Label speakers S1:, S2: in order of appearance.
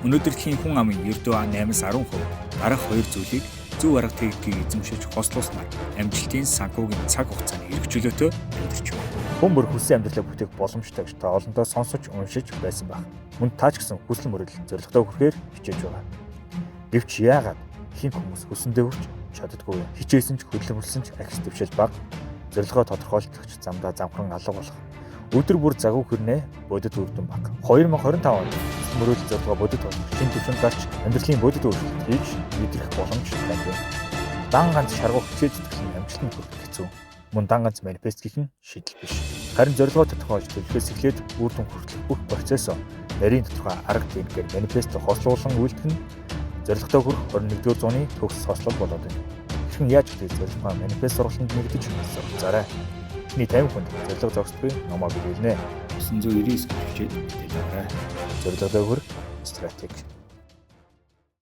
S1: Өнөөдрийн хүн амын ердөө 8-10%, дараах 2 зүйлийг зөв арга техникийг эзэмшиж хослуулснаар амжилтын санхүүгийн цаг хугацааны эрхчлөөтэй амьдарч байна. Хүн бүр хүссэн амьдралаа бүтээх боломжтой гэж та олондоо сонсож уншиж байсан баг. Мөн та ч гэсэн хүсэл мөрөөдөл зорилготой хүрэхээр хичээж байгаа. Гэвч яагаад ихэнх хүмүүс хүсэндээ хүрч чаддаггүй вэ? Хичээсэн ч хөдөлмөрлсөн ч ахис дэвшил баг, зорилгоо тодорхойлох замдаа замхран алга болох. Өдөр бүр загвар хөрнөө бодит үрдэн баг. 2025 онд мөрөөдөл зорилгоо бодит болох шинэ төвшөнд гарч амьдралын бодит өөрчлөлт хийж мэдрэх боломж байна. Дан ганц шаргуу хичээж зүтгэл амжилтанд хүрэх хэцүү. Мөн дан ганц манифест гэх нь шийдэл биш. Харин зорилгоо тодорхойлж төлөвлөхөөс эхлээд үр дүн хүрэх бүх процессо нарийн тодорхой арга техникээр манифест хослуулан үйлдэх нь зорилготой хүрэх 21-р зууны төгс хослол болоод байна. Хэрхэн яаж гэдэг зорилгоо манифест сургалтанд нэгдэж суралцаарай. Эхний 50 хүнд зорилго зогсдгийг номоо биелнэ. 999 хичээд мэдээлэл аваарай. Зорилготой хүрэх стратеги.